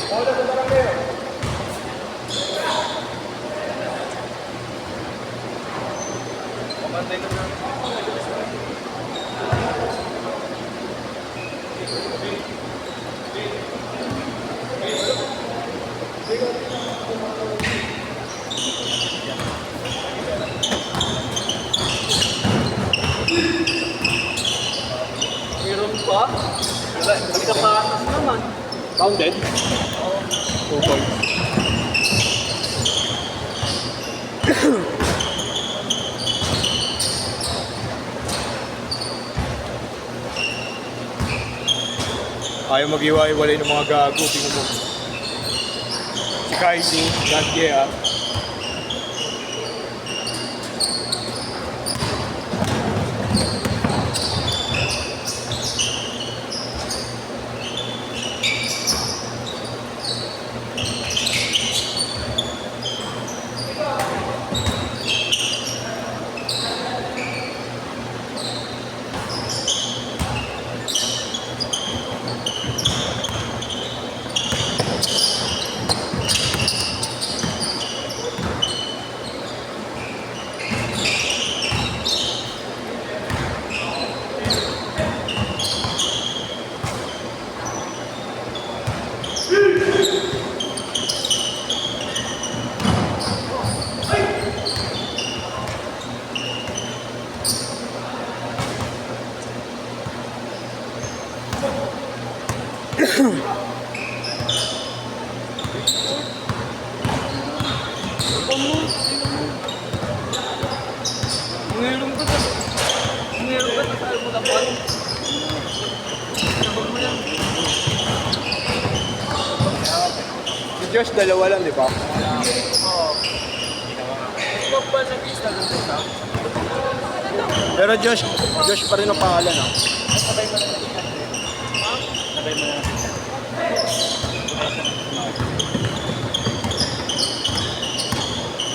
Meron pa? Nagkapatas naman. Pounded? Oo. 2 points. Ayaw mag-iwa-iwalay ng mga gago. Tingnan mo. Si Kaido, Gadgea. Meron ka sa... Meron ka sa mo na pa. Sabag mo yan. Si Josh, dalawa lang, di ba? Oo. Huwag pa sa pista doon sa... Pero Josh pa rin ang pangalan, ah. Sabay mo na lang. Sabay mo na lang.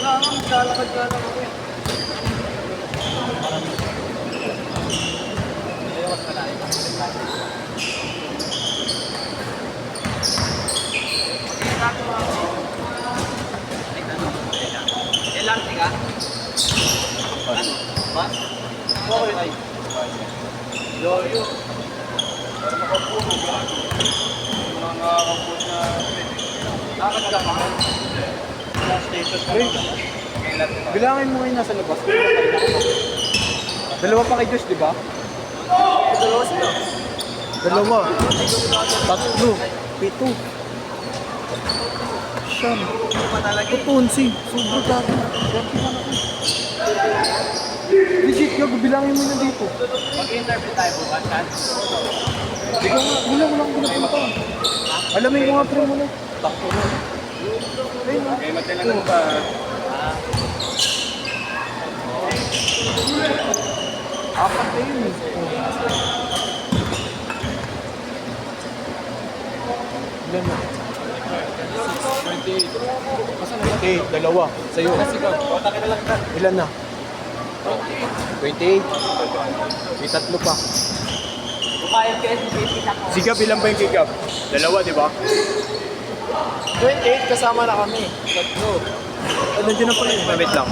Wala kang lalakad ka lang ako eh. Ilang tiga? Ba? Okay. Yoyo. Para makapuno ba? Mga kaput na... Nakakagala ka? Last station ka lang. Bilangin mo ngayon nasa labas. Dalawa pa kay Josh, di ba? Dalawa sila. Dalawa. 3. 7. Siyam. Tutunsi. Sobrang dami. Legit, gago, bilangin mo na dito. Mag-interview tayo bukas, Chad. Di ko nga, gulang pinapunta. Alamin mo nga pre mo na. Takto na. Ayun na. Okay, magkailangan ba? Apat na yun eh. Ilan na? 28. Kasan na? 28, dalawa. Sa'yo. Ilan na? 28. May 3 pa. Pumayag kayo sa basic ako. Sigap, ilan pa yung kigap? Dalawa, di ba? 28, kasama na kami. 3. Nandiyan na pala yun. Wait lang.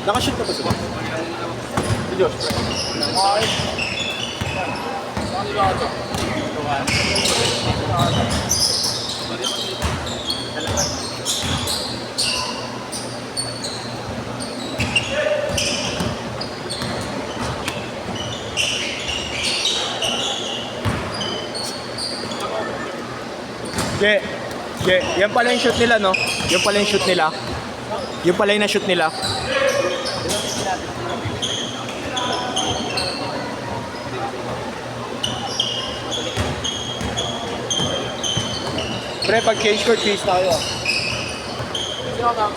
Nakashoot na ba sila? Si Josh. Okay. Saan nila ito? Yan pala yung shoot nila, no? Yung pala yung shoot nila. Yung pala yung na-shoot nila. Pre, pag change court, please tayo. Sino ka?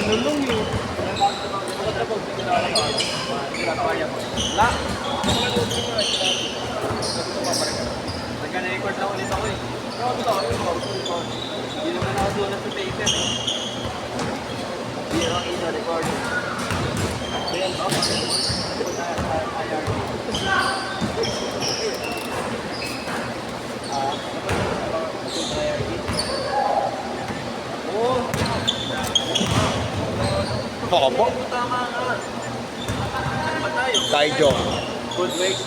Nulong eh. La. Nagka-record na ulit ako eh. Hindi naman ako doon sa paper eh. Hindi ako ina-record. Ayan ba? Baka po. Tama nga. Ano ba tayo? Tayo. Food waste.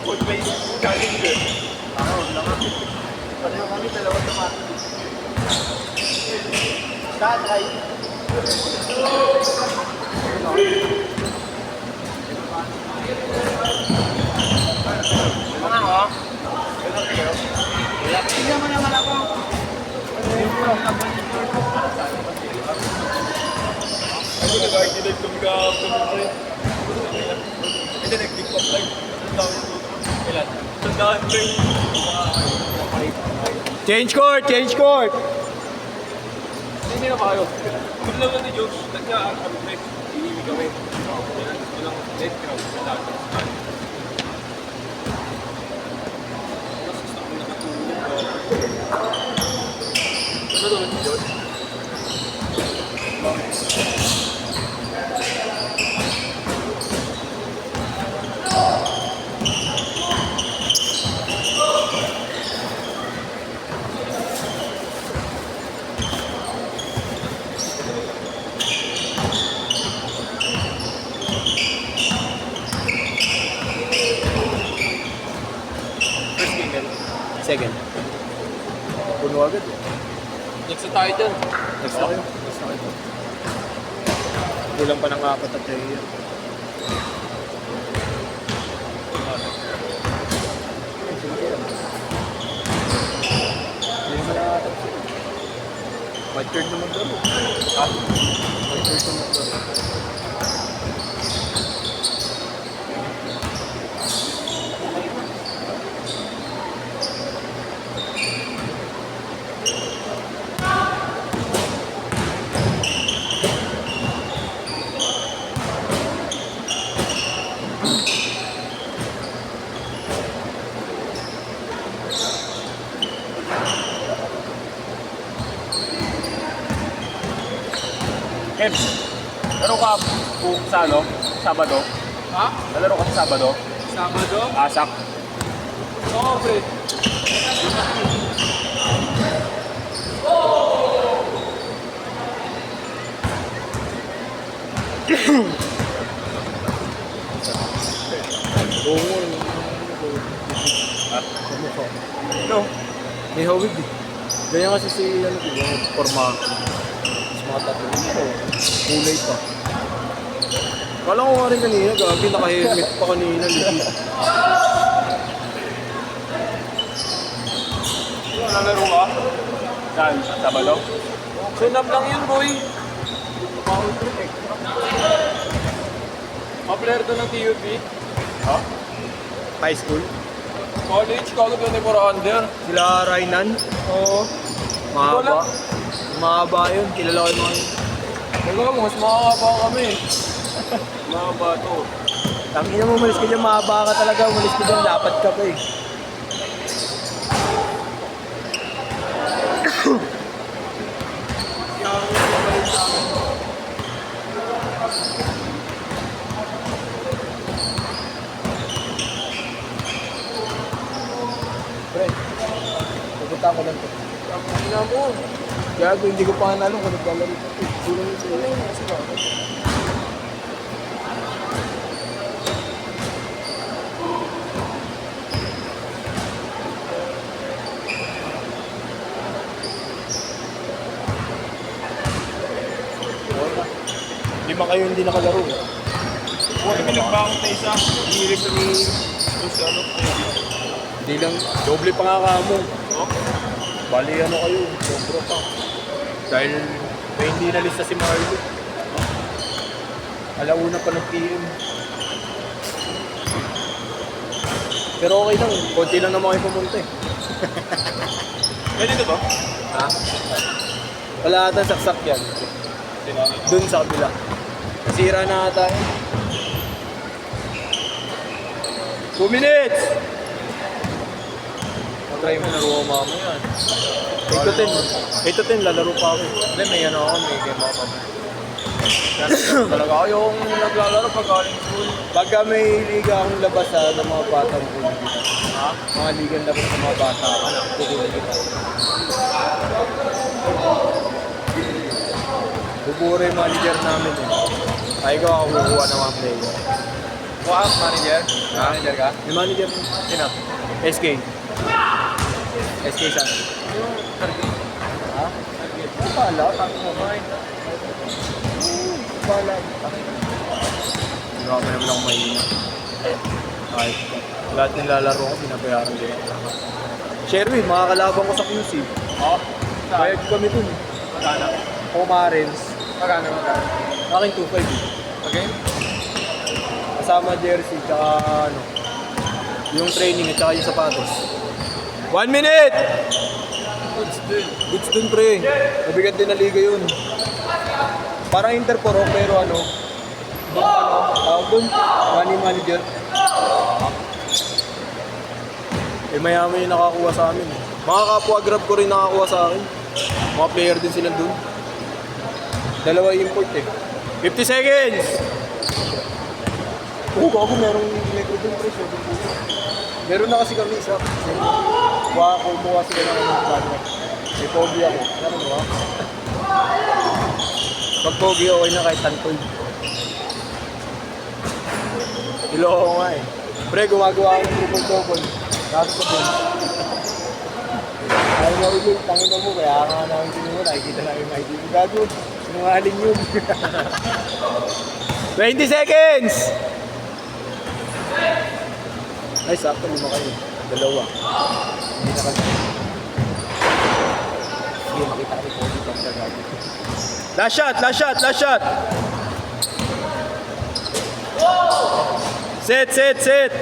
Food waste. Galing din. Ako, wala kami. Pareho kami, dalawa tomato. Tatay. Mga ako. Tingnan mo naman ako. Ako nag-arginate kami kahapon ng friend. Hindi, nag-tiktok live. Ang dami ng tutok. Ilan? Tandaan ko yung Change court! Change court! hindi na ba kayo? Kung naman ni Josh, nagkaan kami friend. Iiwi kami. Walang dead crowd. Wala. Mas gusto ko nakatulog. Ano doon si Josh? First game yan. Second. Puno agad eh. Next na tayo dyan. Next na kayo. Next na kayo. Kulang pa ng 4 at 3 yan. May third na maglaro. Ha? May third na maglaro. Kev, laro ka sa ano? Sabado? Ha? Nalaro ka sa Sabado? Sabado? Asak. Oo, pre. Oo nga. Sa mukha. No. May hawig eh. Ganyan kasi si ano, diba? Forma. Sa mga tattoo. Kulay pa. Kala ko nga rin kanina, gabi, naka-helmet pa kanina. Legit. Nalaro ka? Saan? Sa Sabado? Sunap lang yun, boy. Mga-player to ng TUP? Ha? High school. College, Kago 24 under. Sila Rainan. Oo. Mahaba. Mahaba yun. Kilala ko yung mga yun. Teka, mas makakaba kami. Mahaba to. Tangina mo, umalis ka dyan. Mahaba ka talaga. Umalis ka dyan. Dapat ka pa eh. Pre, pupunta ko lang to. Tangina mo. Gago, hindi ko pa nalong kung naglalaro ko. Sulang yung sulang. Lima kayo hindi nakalaro. Huwag kami nagbangon na isa. Hinilig sa ni... Sa ano? Hindi lang, doble pa nga kamo. Oh? Bali ano kayo, sobra pa. Dahil may hindi nalista si Marlo. Alauna pa ng PM. Pero okay lang, konti lang naman kayo pumunta eh. Pwede ito ba? Ha? Wala ata saksak yan. Dun sa kabila. Sira na ata yun. 2 minutes! Try mo laro ko mamaya. 8 to 10. 8 to 10, lalaro pa ako. Hindi, may ano ako, may game ako. Talaga ako yung naglalaro pag galing school. Pagka may liga akong labas ng mga bata, kukunin kita. Ha? Mga ligang labas ng mga bata, anak, kukunin kita. Bubura yung manager namin eh. Ay ko ako kukuha ng mga player. Wow, manager? Manager ka? Yung manager mo? Sino? SK. SK saan? Yung target. Ha? Pala, tango mo ba? Pala. Grabe naman akong mahina. Kahit lahat ng lalaro ko, pinabayaran din. Sherwin, makakalaban ko sa QC. Oo. Bayad kami dun. Magkano? Omarins. Magkano? Aking 2.5 eh. Okay? Kasama jersey, tsaka ano, yung training at tsaka yung sapatos. 1 minute! Goods din. Goods dun pre. Mabigat din na liga yun. Parang Interporo pero ano, tawag dun, money manager. Eh mayaman yung nakakuha sa amin. Mga kapwa grab ko rin nakakuha sa akin. Mga player din sila dun. Dalawa import eh. 50 seconds! Oo, ako merong metro dun pre. Meron na kasi kami isa. Kumuha sila ng mga banda. May pogi ako. Ano ba? Pag pogi okay na kahit tantol. Iloko nga eh. Pre, gumagawa ako ng triple-double. Kaso ko din. Ayaw mo ulit, tangin mo mo. Kaya nga namin sinuha, nakikita lang yung ID mo. Gago, sinungaling yun. 20 seconds! Ay, sakto, 5 kayo. 2. Hindi na kasi. Sige, makita kami po dito sa gago. Last shot, last shot, last shot! Set, set, set!